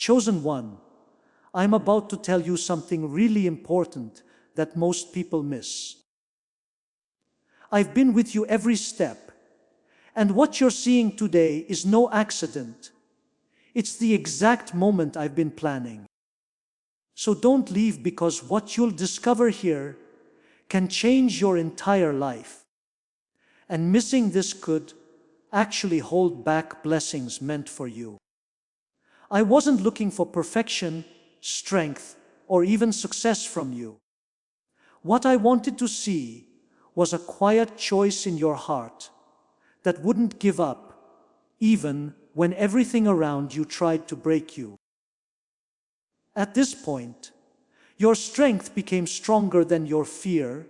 Chosen one, I'm about to tell you something really important that most people miss. I've been with you every step, and what you're seeing today is no accident. It's the exact moment I've been planning. So don't leave, because what you'll discover here can change your entire life. And missing this could actually hold back blessings meant for you. I wasn't looking for perfection, strength, or even success from you. What I wanted to see was a quiet choice in your heart that wouldn't give up, even when everything around you tried to break you. At this point, your strength became stronger than your fear,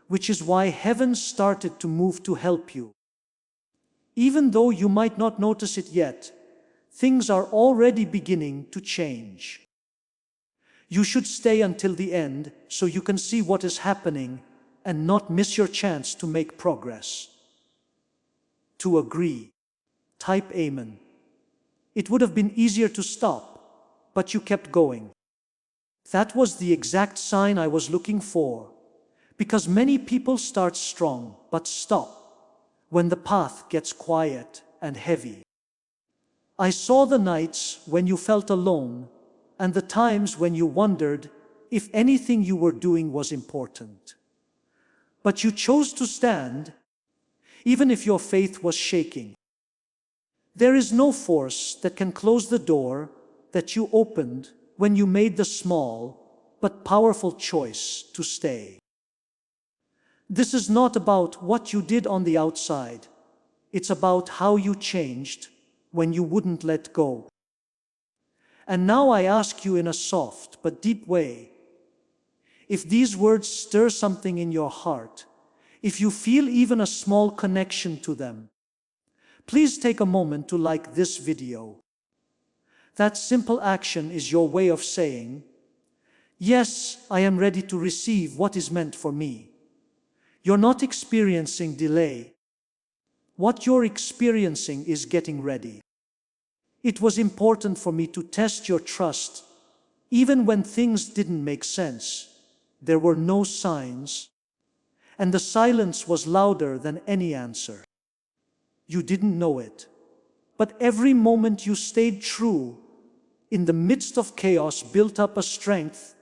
which is why heaven started to move to help you. Even though you might not notice it yet, things are already beginning to change. You should stay until the end so you can see what is happening and not miss your chance to make progress. To agree, type Amen. It would have been easier to stop, but you kept going. That was the exact sign I was looking for, because many people start strong but stop when the path gets quiet and heavy. I saw the nights when you felt alone and the times when you wondered if anything you were doing was important. But you chose to stand, even if your faith was shaking. There is no force that can close the door that you opened when you made the small but powerful choice to stay. This is not about what you did on the outside. It's about how you changed when you wouldn't let go. And now I ask you in a soft but deep way, if these words stir something in your heart, if you feel even a small connection to them, please take a moment to like this video. That simple action is your way of saying, yes, I am ready to receive what is meant for me. You're not experiencing delay. What you're experiencing is getting ready. It was important for me to test your trust, even when things didn't make sense. There were no signs, and the silence was louder than any answer. You didn't know it, but every moment you stayed true, in the midst of chaos, built up a strength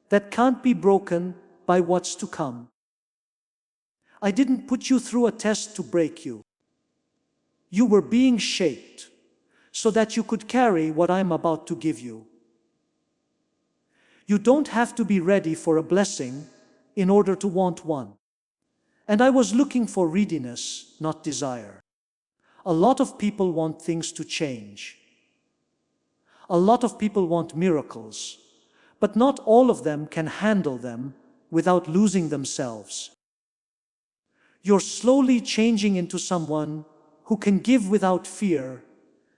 that can't be broken by what's to come. I didn't put you through a test to break you. You were being shaped so that you could carry what I'm about to give you. You don't have to be ready for a blessing in order to want one. And I was looking for readiness, not desire. A lot of people want things to change. A lot of people want miracles, but not all of them can handle them without losing themselves. You're slowly changing into someone who can give without fear,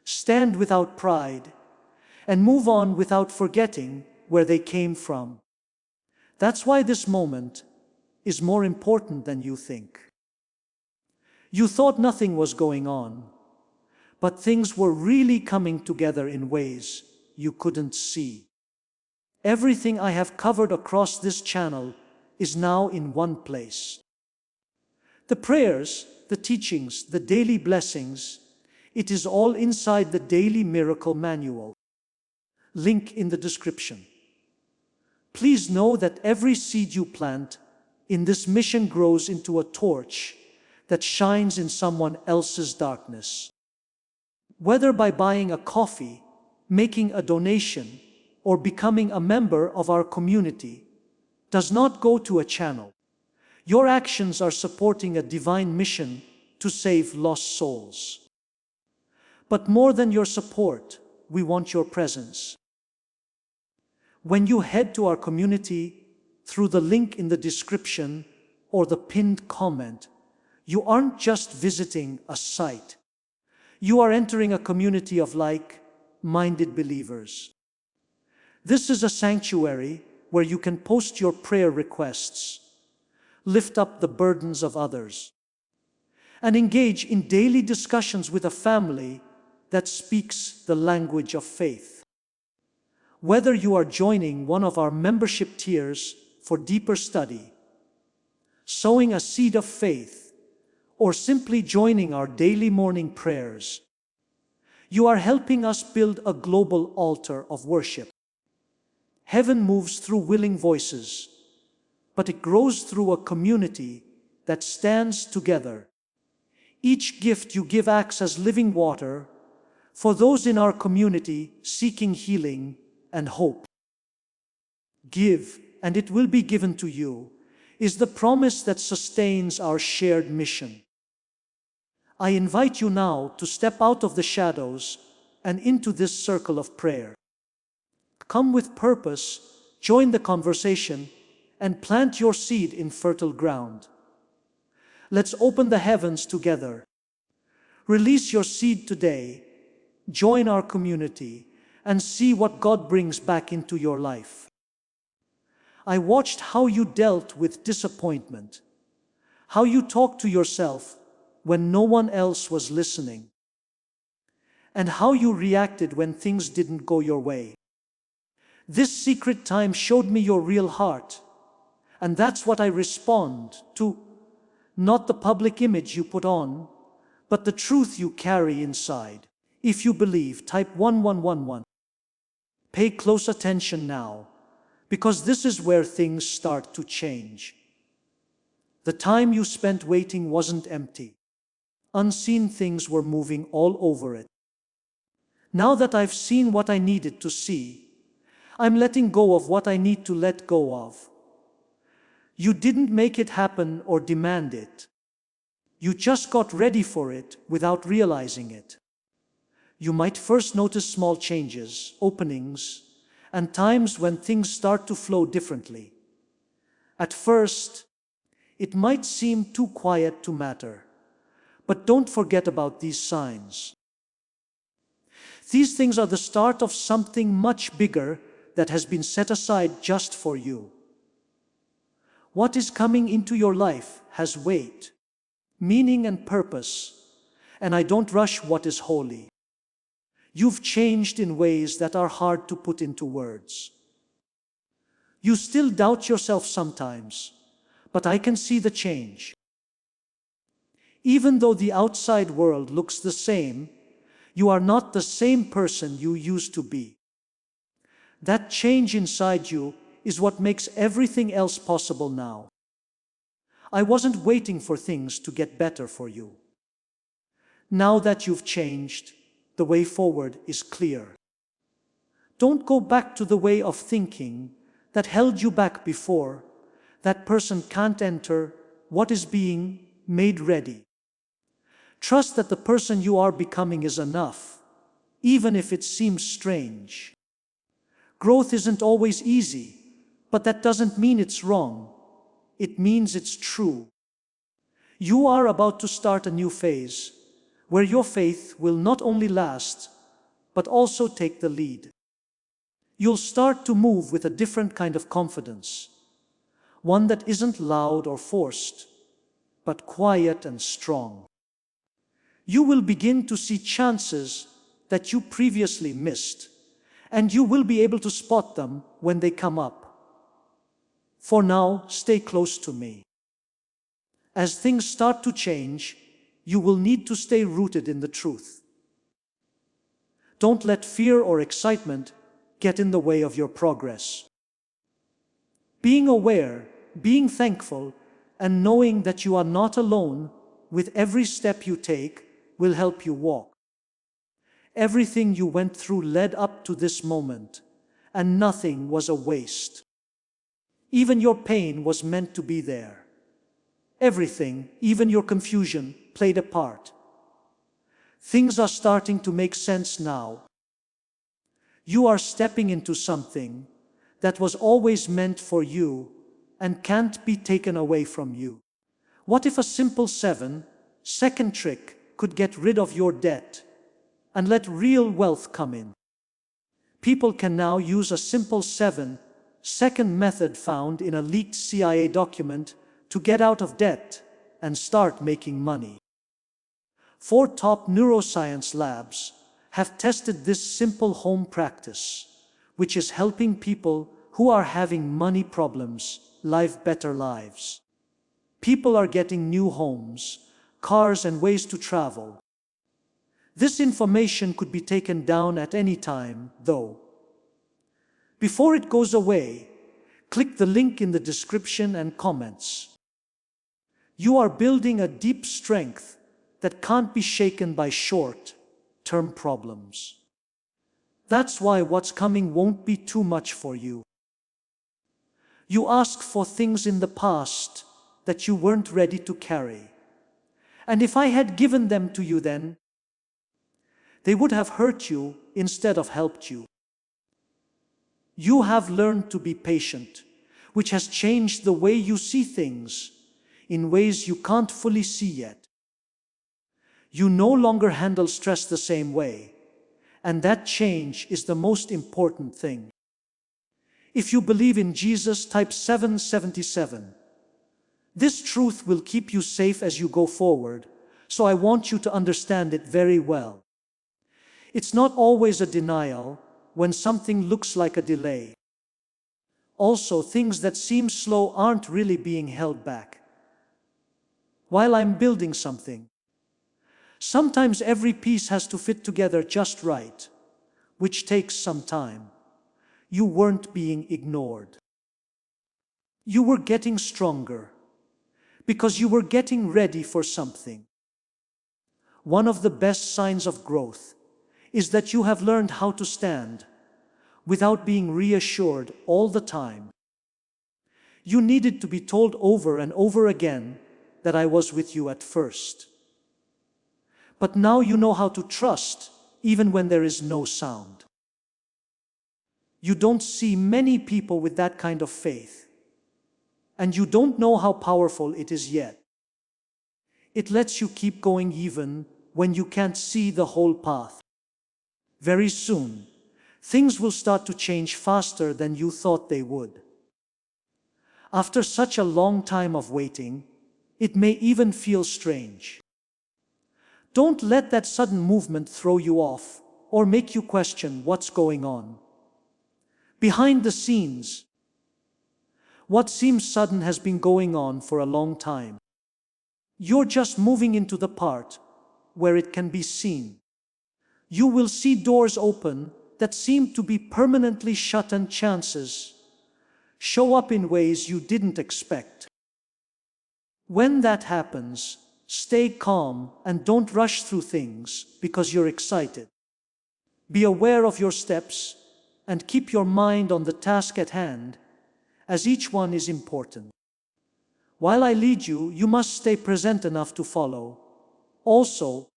stand without pride, and move on without forgetting where they came from. That's why this moment is more important than you think. You thought nothing was going on, but things were really coming together in ways you couldn't see. Everything I have covered across this channel is now in one place. The prayers, the teachings, the daily blessings, it is all inside the Daily Miracle Manual. Link in the description. Please know that every seed you plant in this mission grows into a torch that shines in someone else's darkness. Whether by buying a coffee, making a donation, or becoming a member of our community, does not go to a channel. Your actions are supporting a divine mission to save lost souls. But more than your support, we want your presence. When you head to our community through the link in the description or the pinned comment, you aren't just visiting a site. You are entering a community of like-minded believers. This is a sanctuary where you can post your prayer requests, lift up the burdens of others, and engage in daily discussions with a family that speaks the language of faith. Whether you are joining one of our membership tiers for deeper study, sowing a seed of faith, or simply joining our daily morning prayers, you are helping us build a global altar of worship. Heaven moves through willing voices, but it grows through a community that stands together. Each gift you give acts as living water for those in our community seeking healing and hope. Give, and it will be given to you, is the promise that sustains our shared mission. I invite you now to step out of the shadows and into this circle of prayer. Come with purpose, join the conversation, and plant your seed in fertile ground. Let's open the heavens together. Release your seed today, join our community, and see what God brings back into your life. I watched how you dealt with disappointment, how you talked to yourself when no one else was listening, and how you reacted when things didn't go your way. This secret time showed me your real heart, and that's what I respond to, not the public image you put on, but the truth you carry inside. If you believe, type 1111. Pay close attention now, because this is where things start to change. The time you spent waiting wasn't empty. Unseen things were moving all over it. Now that I've seen what I needed to see, I'm letting go of what I need to let go of. You didn't make it happen or demand it. You just got ready for it without realizing it. You might first notice small changes, openings, and times when things start to flow differently. At first, it might seem too quiet to matter, but don't forget about these signs. These things are the start of something much bigger that has been set aside just for you. What is coming into your life has weight, meaning and purpose, and I don't rush what is holy. You've changed in ways that are hard to put into words. You still doubt yourself sometimes, but I can see the change. Even though the outside world looks the same, you are not the same person you used to be. That change inside you is what makes everything else possible now. I wasn't waiting for things to get better for you. Now that you've changed, the way forward is clear. Don't go back to the way of thinking that held you back before. That person can't enter what is being made ready. Trust that the person you are becoming is enough, even if it seems strange. Growth isn't always easy, but that doesn't mean it's wrong. It means it's true. You are about to start a new phase, where your faith will not only last, but also take the lead. You'll start to move with a different kind of confidence, one that isn't loud or forced, but quiet and strong. You will begin to see chances that you previously missed, and you will be able to spot them when they come up. For now, stay close to me. As things start to change, you will need to stay rooted in the truth. Don't let fear or excitement get in the way of your progress. Being aware, being thankful, and knowing that you are not alone with every step you take will help you walk. Everything you went through led up to this moment, and nothing was a waste. Even your pain was meant to be there. Everything, even your confusion, played a part. Things are starting to make sense now. You are stepping into something that was always meant for you and can't be taken away from you. What if a simple 7-second trick could get rid of your debt and let real wealth come in? People can now use a simple 7-second method found in a leaked CIA document to get out of debt and start making money. 4 top neuroscience labs have tested this simple home practice which is helping people who are having money problems live better lives. People are getting new homes, cars, and ways to travel. This information could be taken down at any time, though. Before it goes away, click the link in the description and comments. You are building a deep strength that can't be shaken by short-term problems. That's why what's coming won't be too much for you. You asked for things in the past that you weren't ready to carry. And if I had given them to you then, they would have hurt you instead of helped you. You have learned to be patient, which has changed the way you see things in ways you can't fully see yet. You no longer handle stress the same way, and that change is the most important thing. If you believe in Jesus, type 777. This truth will keep you safe as you go forward, so I want you to understand it very well. It's not always a denial when something looks like a delay. Also, things that seem slow aren't really being held back. While I'm building something, sometimes every piece has to fit together just right, which takes some time. You weren't being ignored. You were getting stronger because you were getting ready for something. One of the best signs of growth is that you have learned how to stand without being reassured all the time. You needed to be told over and over again that I was with you at first. But now you know how to trust even when there is no sound. You don't see many people with that kind of faith, and you don't know how powerful it is yet. It lets you keep going even when you can't see the whole path. Very soon, things will start to change faster than you thought they would. After such a long time of waiting, it may even feel strange. Don't let that sudden movement throw you off or make you question what's going on. Behind the scenes, what seems sudden has been going on for a long time. You're just moving into the part where it can be seen. You will see doors open that seem to be permanently shut and chances show up in ways you didn't expect. When that happens, stay calm and don't rush through things because you're excited. Be aware of your steps and keep your mind on the task at hand, as each one is important. While I lead you, you must stay present enough to follow. Also,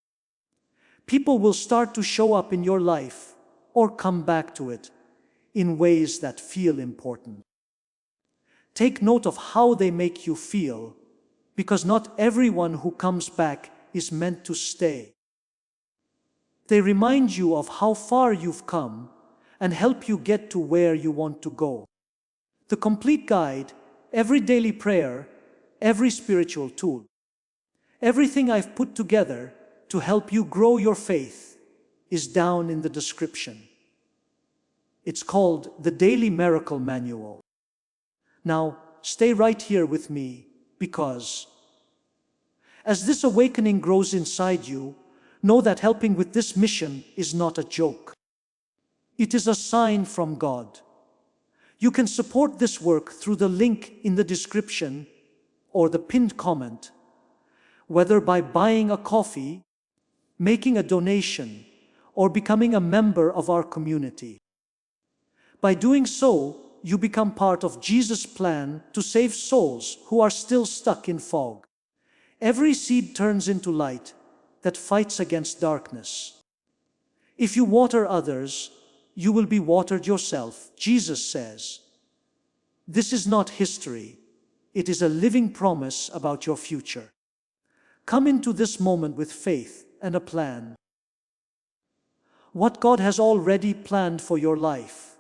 people will start to show up in your life or come back to it in ways that feel important. Take note of how they make you feel, because not everyone who comes back is meant to stay. They remind you of how far you've come and help you get to where you want to go. The complete guide, every daily prayer, every spiritual tool, everything I've put together to help you grow your faith is down in the description. It's called the Daily Miracle Manual. Now, stay right here with me, because as this awakening grows inside you, know that helping with this mission is not a joke. It is a sign from God. You can support this work through the link in the description or the pinned comment, whether by buying a coffee, making a donation, or becoming a member of our community. By doing so, you become part of Jesus' plan to save souls who are still stuck in fog. Every seed turns into light that fights against darkness. If you water others, you will be watered yourself, Jesus says. This is not history. It is a living promise about your future. Come into this moment with faith and a plan. What God has already planned for your life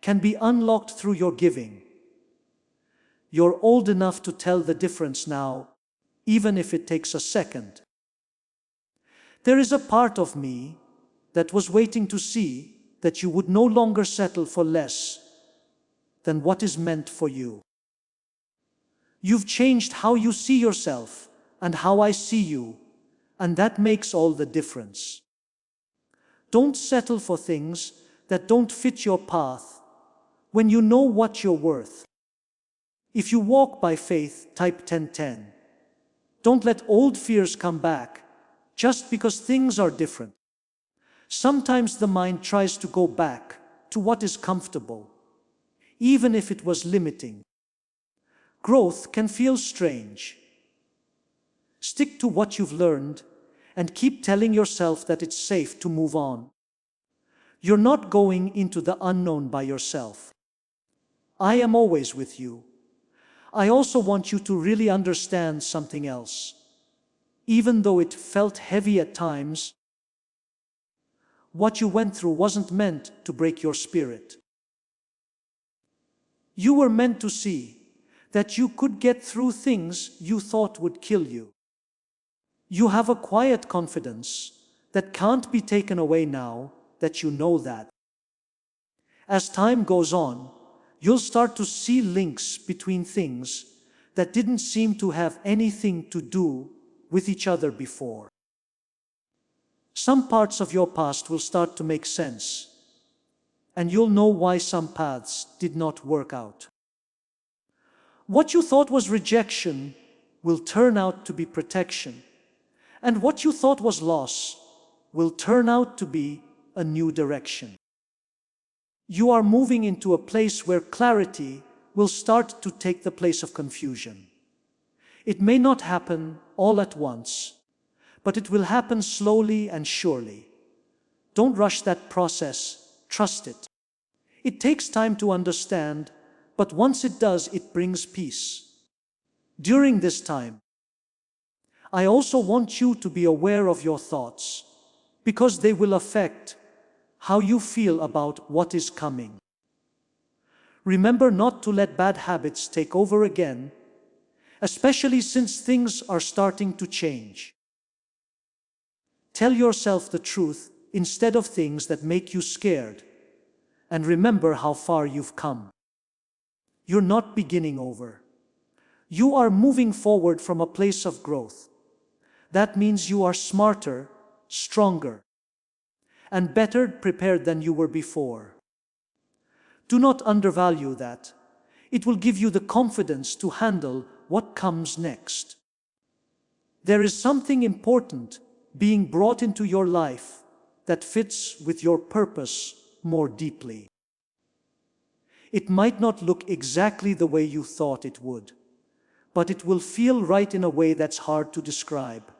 can be unlocked through your giving. You're old enough to tell the difference now, even if it takes a second. There is a part of me that was waiting to see that you would no longer settle for less than what is meant for you. You've changed how you see yourself and how I see you, and that makes all the difference. Don't settle for things that don't fit your path when you know what you're worth. If you walk by faith, type 1010. Don't let old fears come back just because things are different. Sometimes the mind tries to go back to what is comfortable, even if it was limiting. Growth can feel strange. Stick to what you've learned and keep telling yourself that it's safe to move on. You're not going into the unknown by yourself. I am always with you. I also want you to really understand something else. Even though it felt heavy at times, what you went through wasn't meant to break your spirit. You were meant to see that you could get through things you thought would kill you. You have a quiet confidence that can't be taken away now that you know that. As time goes on, you'll start to see links between things that didn't seem to have anything to do with each other before. Some parts of your past will start to make sense, and you'll know why some paths did not work out. What you thought was rejection will turn out to be protection, and what you thought was loss will turn out to be a new direction. You are moving into a place where clarity will start to take the place of confusion. It may not happen all at once, but it will happen slowly and surely. Don't rush that process, trust it. It takes time to understand, but once it does, it brings peace. During this time, I also want you to be aware of your thoughts, because they will affect how you feel about what is coming. Remember not to let bad habits take over again, especially since things are starting to change. Tell yourself the truth instead of things that make you scared, and remember how far you've come. You're not beginning over. You are moving forward from a place of growth. That means you are smarter, stronger, and better prepared than you were before. Do not undervalue that. It will give you the confidence to handle what comes next. There is something important being brought into your life that fits with your purpose more deeply. It might not look exactly the way you thought it would, but it will feel right in a way that's hard to describe.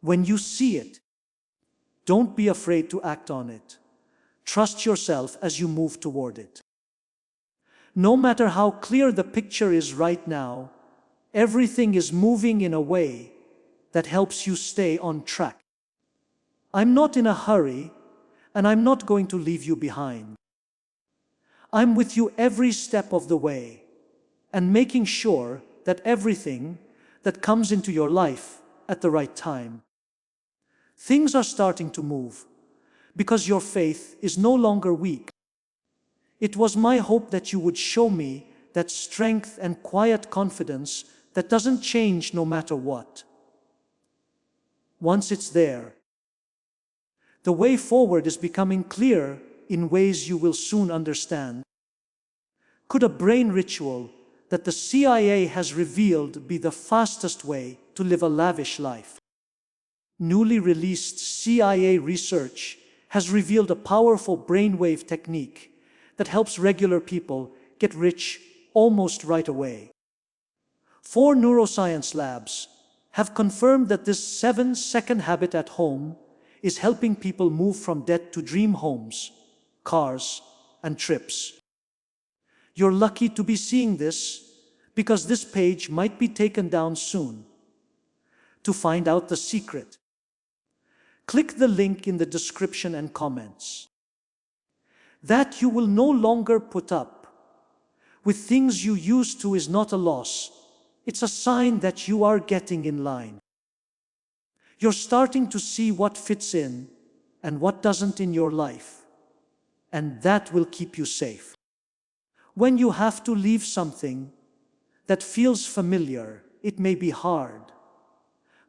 When you see it, don't be afraid to act on it. Trust yourself as you move toward it. No matter how clear the picture is right now, everything is moving in a way that helps you stay on track. I'm not in a hurry, and I'm not going to leave you behind. I'm with you every step of the way, and making sure that everything that comes into your life at the right time. Things are starting to move, because your faith is no longer weak. It was my hope that you would show me that strength and quiet confidence that doesn't change no matter what. Once it's there, the way forward is becoming clear in ways you will soon understand. Could a brain ritual that the CIA has revealed be the fastest way to live a lavish life? Newly released CIA research has revealed a powerful brainwave technique that helps regular people get rich almost right away. 4 neuroscience labs have confirmed that this 7-second habit at home is helping people move from debt to dream homes, cars, and trips. You're lucky to be seeing this, because this page might be taken down soon. To find out the secret, click the link in the description and comments. That you will no longer put up with things you used to is not a loss. It's a sign that you are getting in line. You're starting to see what fits in, and what doesn't in your life, and that will keep you safe. When you have to leave something that feels familiar, it may be hard,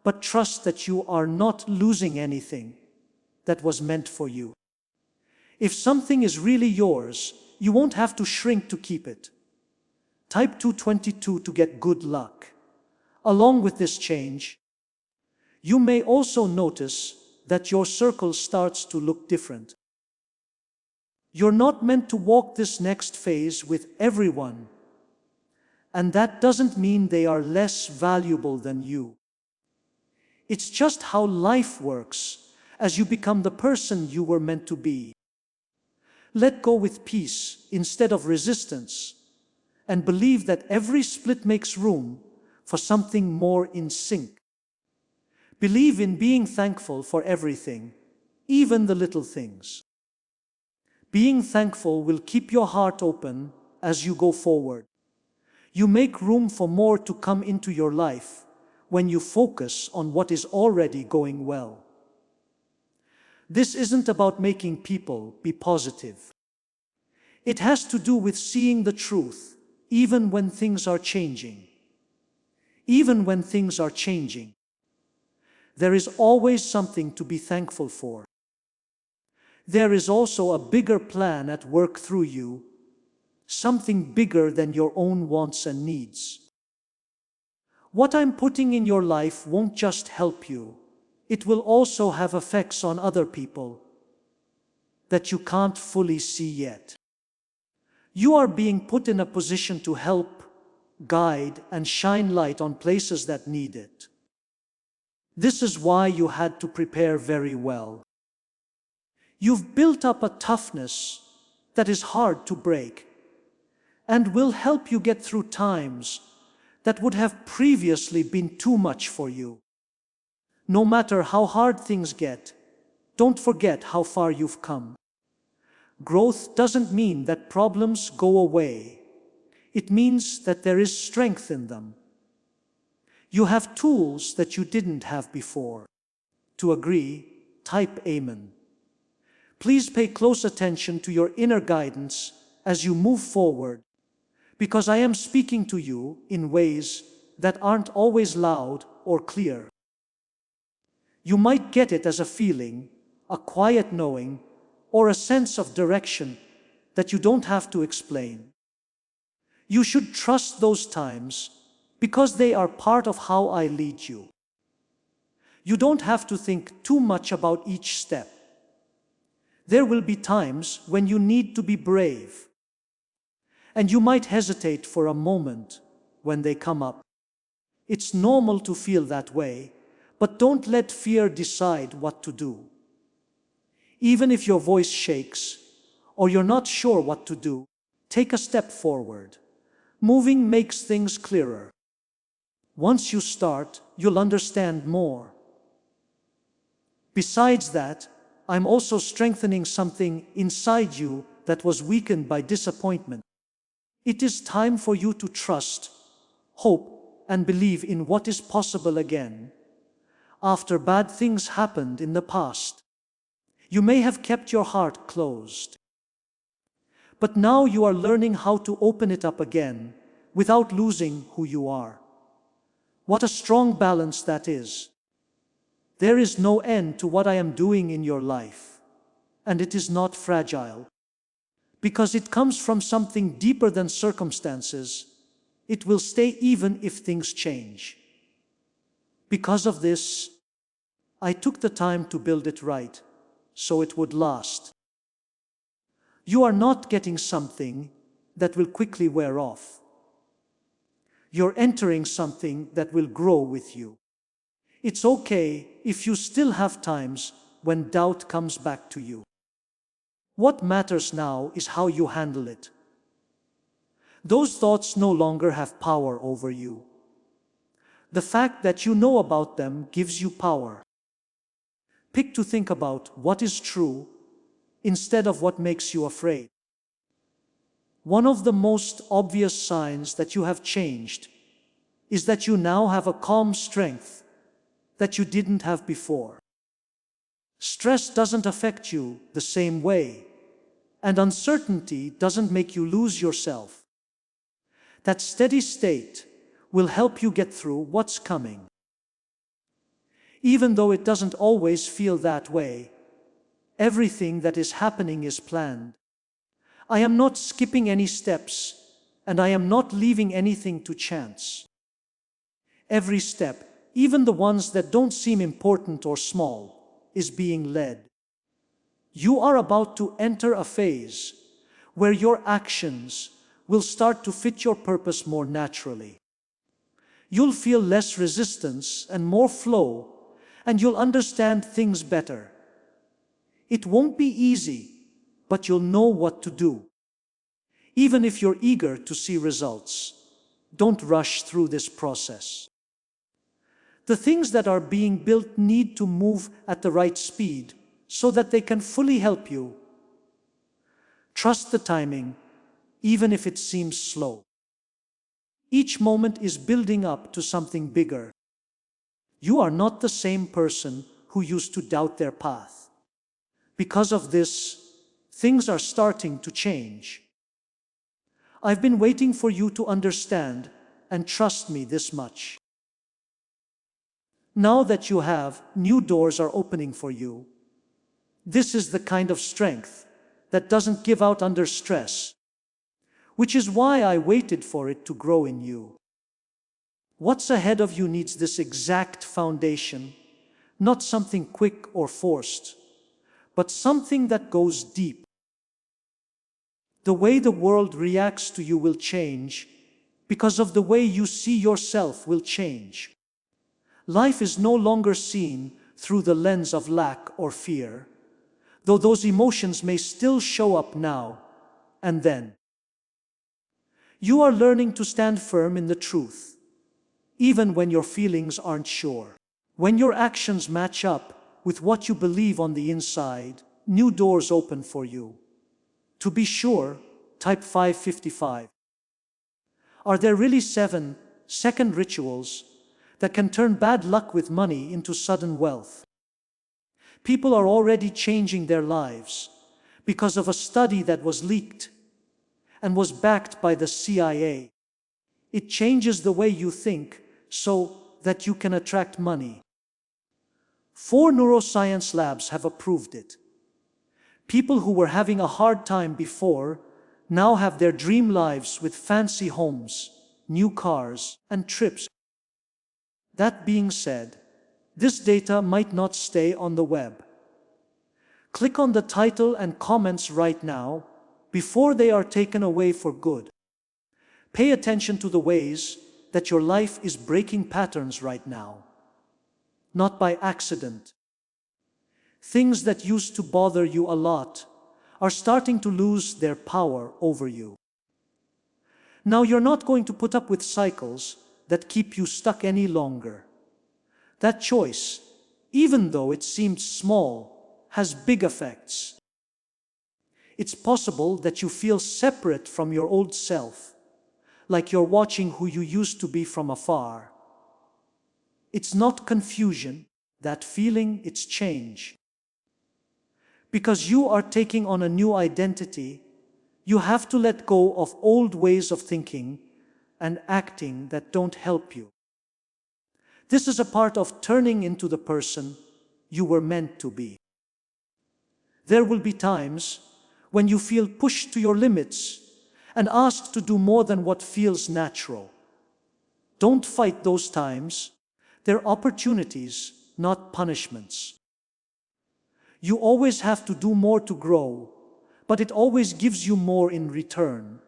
but trust that you are not losing anything that was meant for you. If something is really yours, you won't have to shrink to keep it. Type 222 to get good luck. Along with this change, you may also notice that your circle starts to look different. You're not meant to walk this next phase with everyone, and that doesn't mean they are less valuable than you. It's just how life works as you become the person you were meant to be. Let go with peace instead of resistance, and believe that every split makes room for something more in sync. Believe in being thankful for everything, even the little things. Being thankful will keep your heart open as you go forward. You make room for more to come into your life when you focus on what is already going well. This isn't about making people be positive. It has to do with seeing the truth, even when things are changing. Even when things are changing, there is always something to be thankful for. There is also a bigger plan at work through you, something bigger than your own wants and needs. What I'm putting in your life won't just help you, it will also have effects on other people that you can't fully see yet. You are being put in a position to help, guide, and shine light on places that need it. This is why you had to prepare very well. You've built up a toughness that is hard to break and will help you get through times that would have previously been too much for you. No matter how hard things get, don't forget how far you've come. Growth doesn't mean that problems go away. It means that there is strength in them. You have tools that you didn't have before. To agree, type Amen. Please pay close attention to your inner guidance as you move forward, because I am speaking to you in ways that aren't always loud or clear. You might get it as a feeling, a quiet knowing, or a sense of direction that you don't have to explain. You should trust those times because they are part of how I lead you. You don't have to think too much about each step. There will be times when you need to be brave, and you might hesitate for a moment when they come up. It's normal to feel that way, but don't let fear decide what to do. Even if your voice shakes, or you're not sure what to do, take a step forward. Moving makes things clearer. Once you start, you'll understand more. Besides that, I'm also strengthening something inside you that was weakened by disappointment. It is time for you to trust, hope, and believe in what is possible again. After bad things happened in the past, you may have kept your heart closed. But now you are learning how to open it up again without losing who you are. What a strong balance that is. There is no end to what I am doing in your life, and it is not fragile. Because it comes from something deeper than circumstances, it will stay even if things change. Because of this, I took the time to build it right, so it would last. You are not getting something that will quickly wear off. You're entering something that will grow with you. It's okay if you still have times when doubt comes back to you. What matters now is how you handle it. Those thoughts no longer have power over you. The fact that you know about them gives you power. Pick to think about what is true instead of what makes you afraid. One of the most obvious signs that you have changed is that you now have a calm strength that you didn't have before. Stress doesn't affect you the same way, and uncertainty doesn't make you lose yourself. That steady state will help you get through what's coming. Even though it doesn't always feel that way, everything that is happening is planned. I am not skipping any steps, and I am not leaving anything to chance. Every step, even the ones that don't seem important or small, is being led. You are about to enter a phase where your actions will start to fit your purpose more naturally. You'll feel less resistance and more flow, and you'll understand things better. It won't be easy, but you'll know what to do. Even if you're eager to see results, don't rush through this process. The things that are being built need to move at the right speed so that they can fully help you. Trust the timing, even if it seems slow. Each moment is building up to something bigger. You are not the same person who used to doubt their path. Because of this, things are starting to change. I've been waiting for you to understand and trust me this much. Now that you have, new doors are opening for you. This is the kind of strength that doesn't give out under stress, which is why I waited for it to grow in you. What's ahead of you needs this exact foundation, not something quick or forced, but something that goes deep. The way the world reacts to you will change because of the way you see yourself will change. Life is no longer seen through the lens of lack or fear, though those emotions may still show up now and then. You are learning to stand firm in the truth, even when your feelings aren't sure. When your actions match up with what you believe on the inside, new doors open for you. To be sure, type 555. Are there really 7-second rituals that can turn bad luck with money into sudden wealth? People are already changing their lives because of a study that was leaked and was backed by the CIA. It changes the way you think so that you can attract money. 4 neuroscience labs have approved it. People who were having a hard time before now have their dream lives with fancy homes, new cars, and trips. That being said, this data might not stay on the web. Click on the title and comments right now before they are taken away for good. Pay attention to the ways that your life is breaking patterns right now, not by accident. Things that used to bother you a lot are starting to lose their power over you. Now you're not going to put up with cycles that keep you stuck any longer. That choice, even though it seems small, has big effects. It's possible that you feel separate from your old self, like you're watching who you used to be from afar. It's not confusion, that feeling, it's change. Because you are taking on a new identity, you have to let go of old ways of thinking and acting that don't help you. This is a part of turning into the person you were meant to be. There will be times when you feel pushed to your limits and asked to do more than what feels natural. Don't fight those times. They're opportunities, not punishments. You always have to do more to grow, but it always gives you more in return.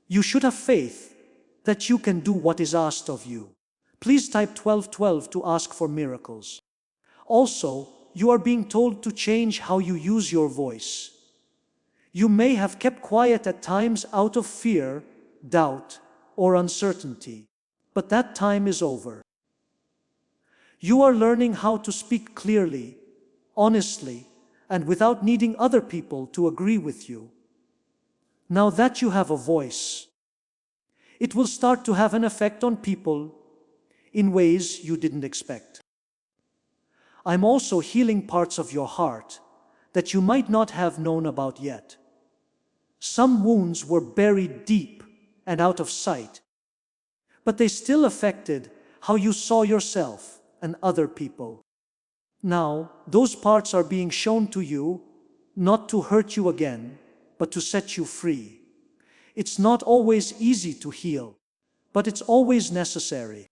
You should have faith that you can do what is asked of you. Please type 1212 to ask for miracles. Also, you are being told to change how you use your voice. You may have kept quiet at times out of fear, doubt, or uncertainty, but that time is over. You are learning how to speak clearly, honestly, and without needing other people to agree with you. Now that you have a voice, it will start to have an effect on people in ways you didn't expect. I'm also healing parts of your heart that you might not have known about yet. Some wounds were buried deep and out of sight, but they still affected how you saw yourself and other people. Now, those parts are being shown to you, not to hurt you again, but to set you free. It's not always easy to heal, but it's always necessary.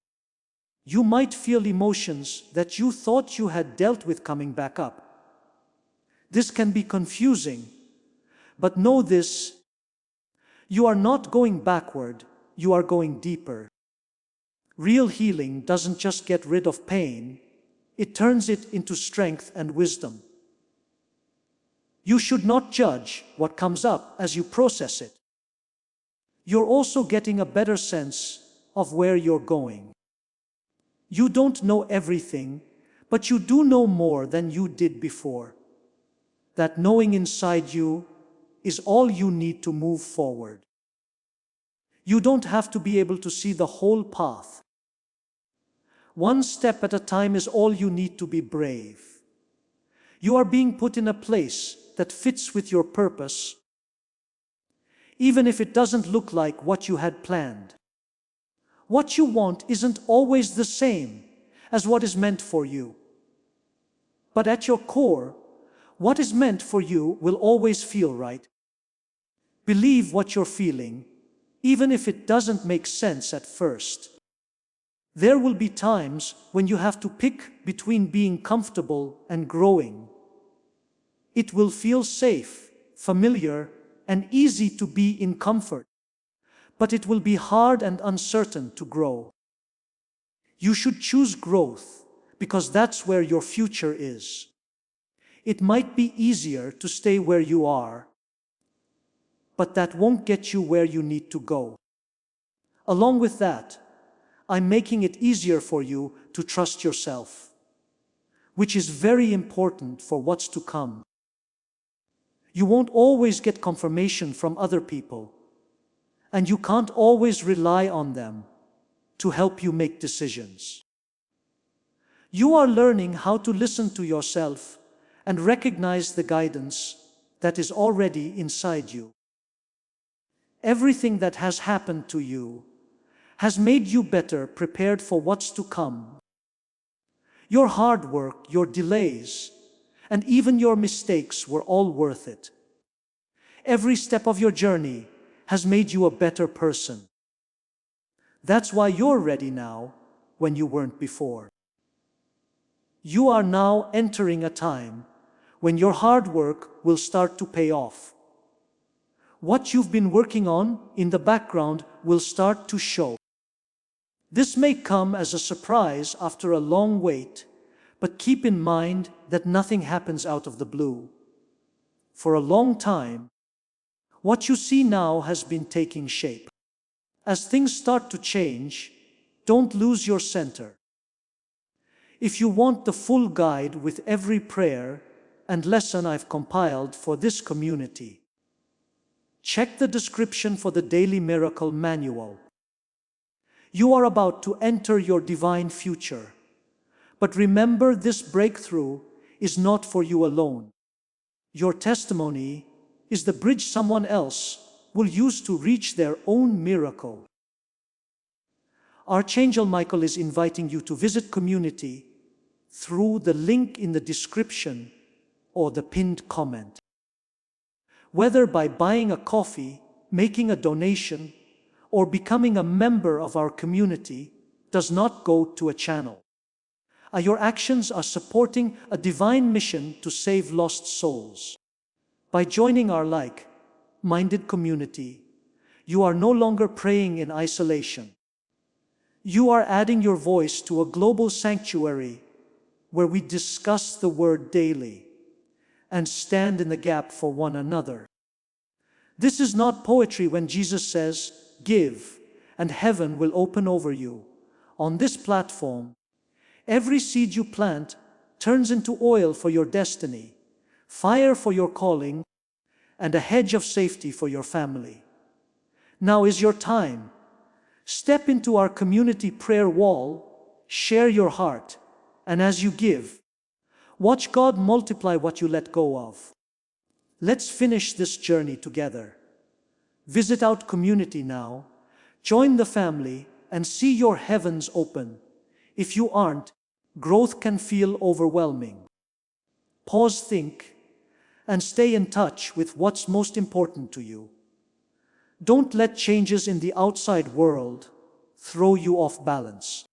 You might feel emotions that you thought you had dealt with coming back up. This can be confusing, but know this: you are not going backward, you are going deeper. Real healing doesn't just get rid of pain, it turns it into strength and wisdom. You should not judge what comes up as you process it. You're also getting a better sense of where you're going. You don't know everything, but you do know more than you did before. That knowing inside you is all you need to move forward. You don't have to be able to see the whole path. One step at a time is all you need to be brave. You are being put in a place that fits with your purpose, even if it doesn't look like what you had planned. What you want isn't always the same as what is meant for you. But at your core, what is meant for you will always feel right. Believe what you're feeling, even if it doesn't make sense at first. There will be times when you have to pick between being comfortable and growing. It will feel safe, familiar, and easy to be in comfort, but it will be hard and uncertain to grow. You should choose growth because that's where your future is. It might be easier to stay where you are, but that won't get you where you need to go. Along with that, I'm making it easier for you to trust yourself, which is very important for what's to come. You won't always get confirmation from other people, and you can't always rely on them to help you make decisions. You are learning how to listen to yourself and recognize the guidance that is already inside you. Everything that has happened to you has made you better prepared for what's to come. Your hard work, your delays, and even your mistakes were all worth it. Every step of your journey has made you a better person. That's why you're ready now when you weren't before. You are now entering a time when your hard work will start to pay off. What you've been working on in the background will start to show. This may come as a surprise after a long wait, but keep in mind that nothing happens out of the blue. For a long time, what you see now has been taking shape. As things start to change, don't lose your center. If you want the full guide with every prayer and lesson I've compiled for this community, check the description for the Daily Miracle Manual. You are about to enter your divine future. But remember, this breakthrough is not for you alone. Your testimony is the bridge someone else will use to reach their own miracle. Archangel Michael is inviting you to visit community through the link in the description or the pinned comment. Whether by buying a coffee, making a donation, or becoming a member of our community does not go to a channel. Your actions are supporting a divine mission to save lost souls. By joining our like-minded community, you are no longer praying in isolation. You are adding your voice to a global sanctuary where we discuss the Word daily and stand in the gap for one another. This is not poetry when Jesus says, "Give, and heaven will open over you." On this platform, every seed you plant turns into oil for your destiny, fire for your calling, and a hedge of safety for your family. Now is your time. Step into our community prayer wall, share your heart, and as you give, Watch God multiply what you let go of. Let's finish this journey together. Visit out community now, join the family, and see your heavens open. If you aren't, growth can feel overwhelming. Pause, think, and stay in touch with what's most important to you. Don't let changes in the outside world throw you off balance.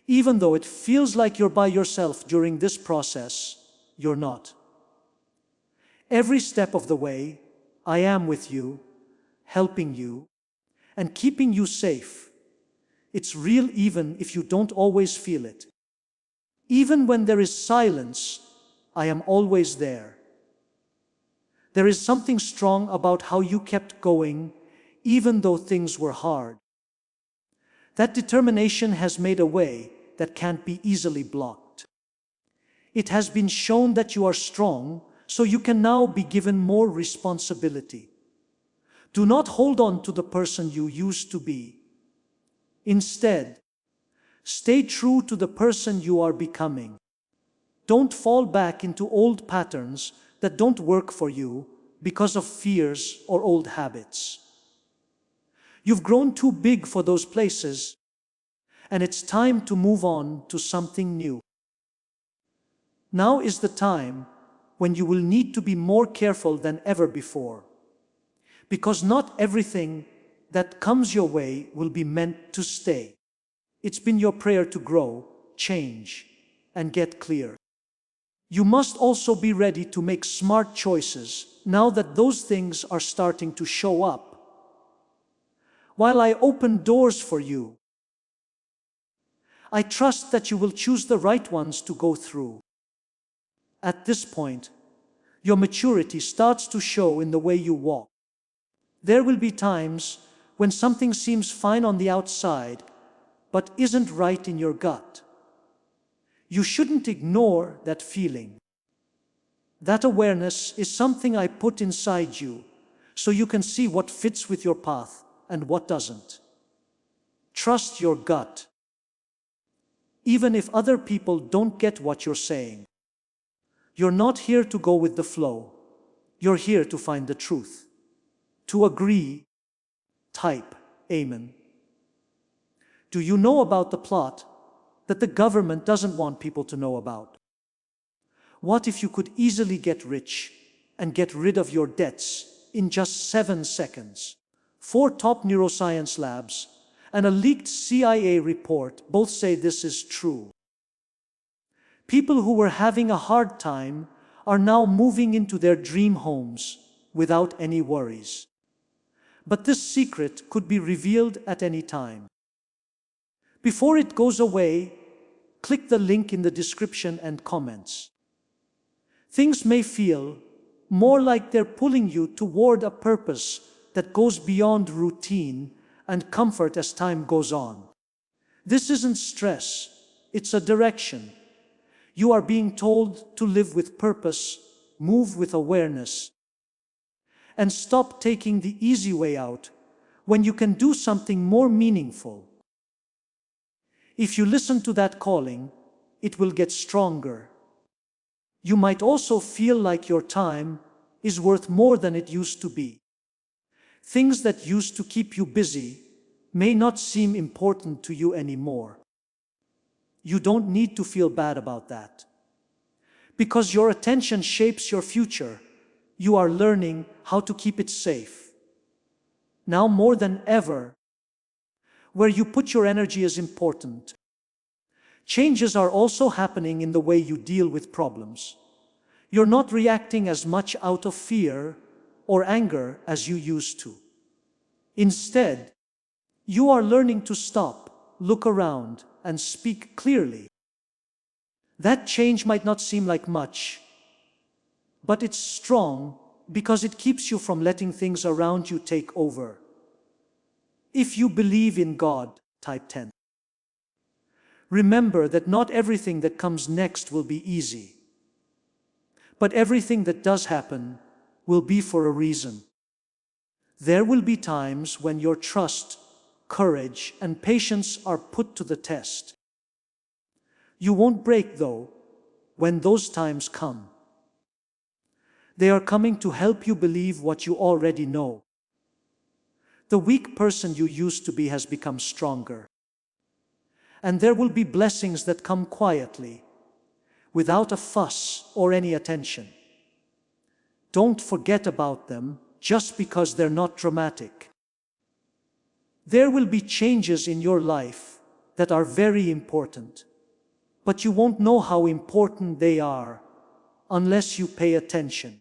Even though it feels like you're by yourself during this process, you're not. Every step of the way, I am with you, helping you, and keeping you safe. It's real even if you don't always feel it. Even when there is silence, I am always there. There is something strong about how you kept going, even though things were hard. That determination has made a way that can't be easily blocked. It has been shown that you are strong, so you can now be given more responsibility. Do not hold on to the person you used to be. Instead, stay true to the person you are becoming. Don't fall back into old patterns that don't work for you because of fears or old habits. You've grown too big for those places, and it's time to move on to something new. Now is the time when you will need to be more careful than ever before, because not everything that comes your way will be meant to stay. It's been your prayer to grow, change, and get clear. You must also be ready to make smart choices now that those things are starting to show up. While I open doors for you, I trust that you will choose the right ones to go through. At this point, your maturity starts to show in the way you walk. There will be times when something seems fine on the outside, but isn't right in your gut. You shouldn't ignore that feeling. That awareness is something I put inside you, so you can see what fits with your path and what doesn't. Trust your gut, even if other people don't get what you're saying. You're not here to go with the flow. You're here to find the truth. To agree, type Amen. Do you know about the plot that the government doesn't want people to know about? What if you could easily get rich and get rid of your debts in just 7 seconds? 4 top neuroscience labs and a leaked CIA report both say this is true. People who were having a hard time are now moving into their dream homes without any worries. But this secret could be revealed at any time. Before it goes away, click the link in the description and comments. Things may feel more like they're pulling you toward a purpose that goes beyond routine and comfort as time goes on. This isn't stress, it's a direction. You are being told to live with purpose, move with awareness, and stop taking the easy way out when you can do something more meaningful. If you listen to that calling, it will get stronger. You might also feel like your time is worth more than it used to be. Things that used to keep you busy may not seem important to you anymore. You don't need to feel bad about that. Because your attention shapes your future, you are learning how to keep it safe. Now more than ever, where you put your energy is important. Changes are also happening in the way you deal with problems. You're not reacting as much out of fear or anger as you used to. Instead, you are learning to stop, look around, and speak clearly. That change might not seem like much, but it's strong because it keeps you from letting things around you take over. If you believe in God, type 10. Remember that not everything that comes next will be easy. But everything that does happen will be for a reason. There will be times when your trust, courage, and patience are put to the test. You won't break though. when those times come. They are coming to help you believe what you already know. The weak person you used to be has become stronger. And there will be blessings that come quietly, without a fuss or any attention. Don't forget about them just because they're not dramatic. There will be changes in your life that are very important, but you won't know how important they are unless you pay attention.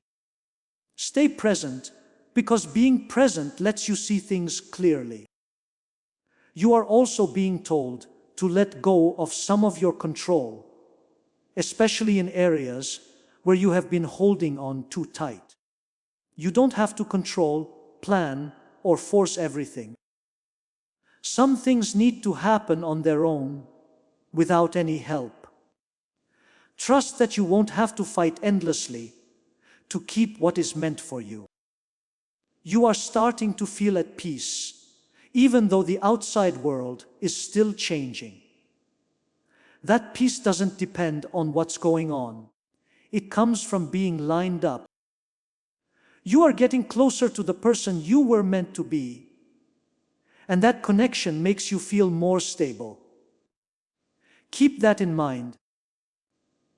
Stay present, because being present lets you see things clearly. You are also being told to let go of some of your control, especially in areas where you have been holding on too tight. You don't have to control, plan, or force everything. Some things need to happen on their own, without any help. Trust that you won't have to fight endlessly to keep what is meant for you. You are starting to feel at peace, even though the outside world is still changing. That peace doesn't depend on what's going on. It comes from being lined up. You are getting closer to the person you were meant to be, and that connection makes you feel more stable. Keep that in mind,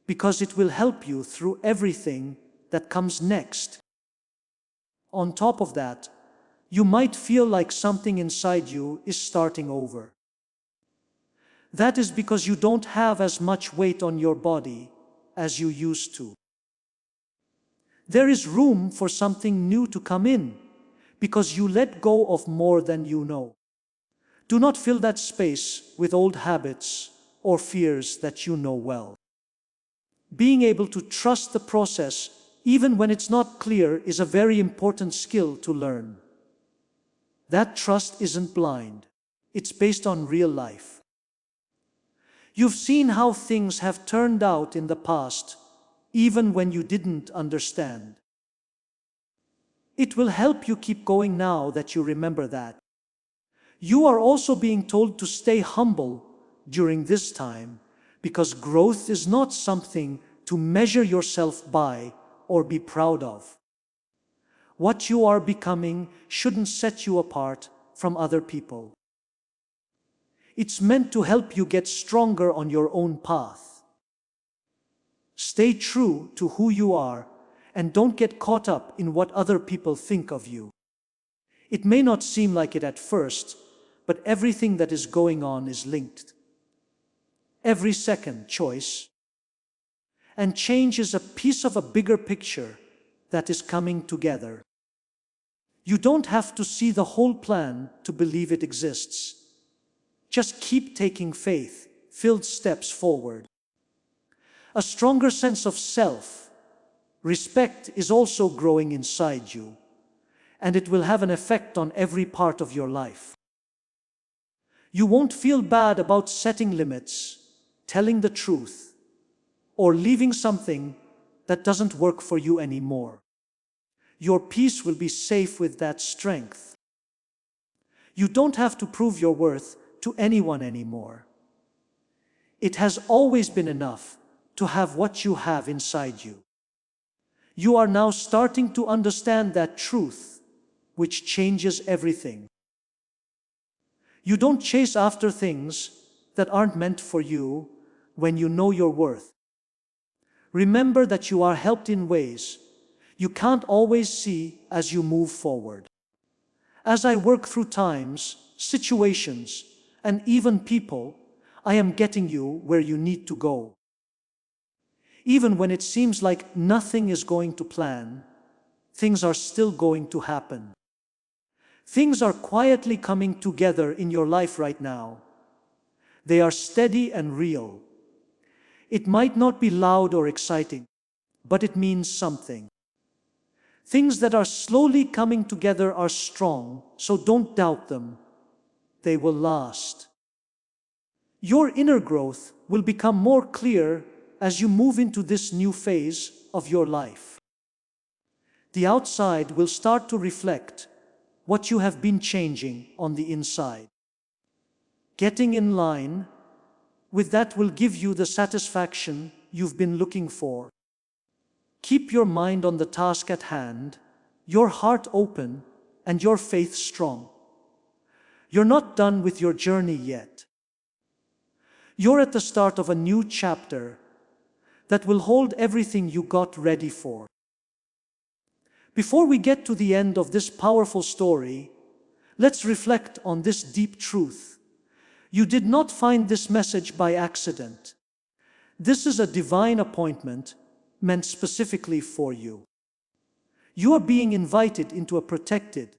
because it will help you through everything that comes next. On top of that, you might feel like something inside you is starting over. That is because you don't have as much weight on your body as you used to. There is room for something new to come in, because you let go of more than you know. Do not fill that space with old habits or fears that you know well. Being able to trust the process, even when it's not clear, is a very important skill to learn. That trust isn't blind. It's based on real life. You've seen how things have turned out in the past, even when you didn't understand. It will help you keep going now that you remember that. You are also being told to stay humble during this time, because growth is not something to measure yourself by or be proud of. What you are becoming shouldn't set you apart from other people. It's meant to help you get stronger on your own path. Stay true to who you are and don't get caught up in what other people think of you. It may not seem like it at first, but everything that is going on is linked. Every second choice and change is a piece of a bigger picture that is coming together. You don't have to see the whole plan to believe it exists. Just keep taking faith-filled steps forward. A stronger sense of self-respect is also growing inside you, and it will have an effect on every part of your life. You won't feel bad about setting limits, telling the truth, or leaving something that doesn't work for you anymore. Your peace will be safe with that strength. You don't have to prove your worth to anyone anymore. It has always been enough to have what you have inside you. You are now starting to understand that truth, which changes everything. You don't chase after things that aren't meant for you when you know your worth. Remember that you are helped in ways you can't always see as you move forward. As I work through times, situations, and even people, I am getting you where you need to go. Even when it seems like nothing is going to plan, things are still going to happen. Things are quietly coming together in your life right now. They are steady and real. It might not be loud or exciting, but it means something. Things that are slowly coming together are strong, so don't doubt them. They will last. Your inner growth will become more clear as you move into this new phase of your life. The outside will start to reflect what you have been changing on the inside. Getting in line with that will give you the satisfaction you've been looking for. Keep your mind on the task at hand, your heart open, and your faith strong. You're not done with your journey yet. You're at the start of a new chapter that will hold everything you got ready for. Before we get to the end of this powerful story, let's reflect on this deep truth. You did not find this message by accident. This is a divine appointment meant specifically for you. You are being invited into a protected,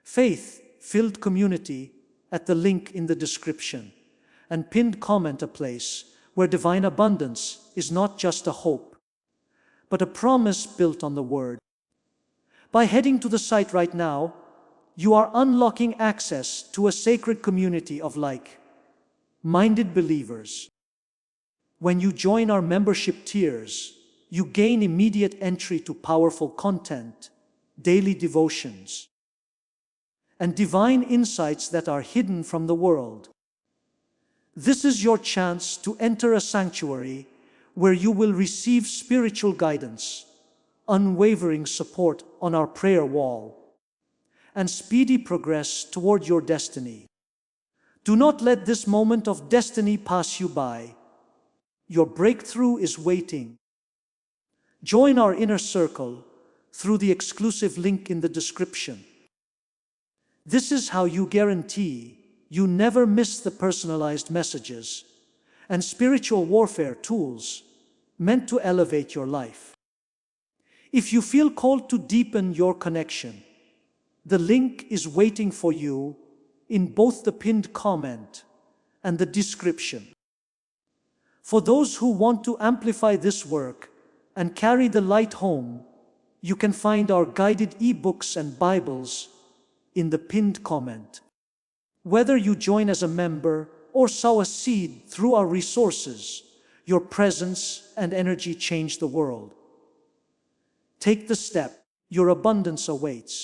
faith-filled community at the link in the description, and pinned comment, a place where divine abundance is not just a hope, but a promise built on the Word. By heading to the site right now, you are unlocking access to a sacred community of like-minded believers. When you join our membership tiers, you gain immediate entry to powerful content, daily devotions, and divine insights that are hidden from the world. This is your chance to enter a sanctuary where you will receive spiritual guidance, unwavering support on our prayer wall, and speedy progress toward your destiny. Do not let this moment of destiny pass you by. Your breakthrough is waiting. Join our inner circle through the exclusive link in the description. This is how you guarantee you never miss the personalized messages and spiritual warfare tools meant to elevate your life. If you feel called to deepen your connection, the link is waiting for you in both the pinned comment and the description. For those who want to amplify this work and carry the light home, you can find our guided ebooks and Bibles in the pinned comment. Whether you join as a member or sow a seed through our resources, your presence and energy change the world. Take the step, your abundance awaits.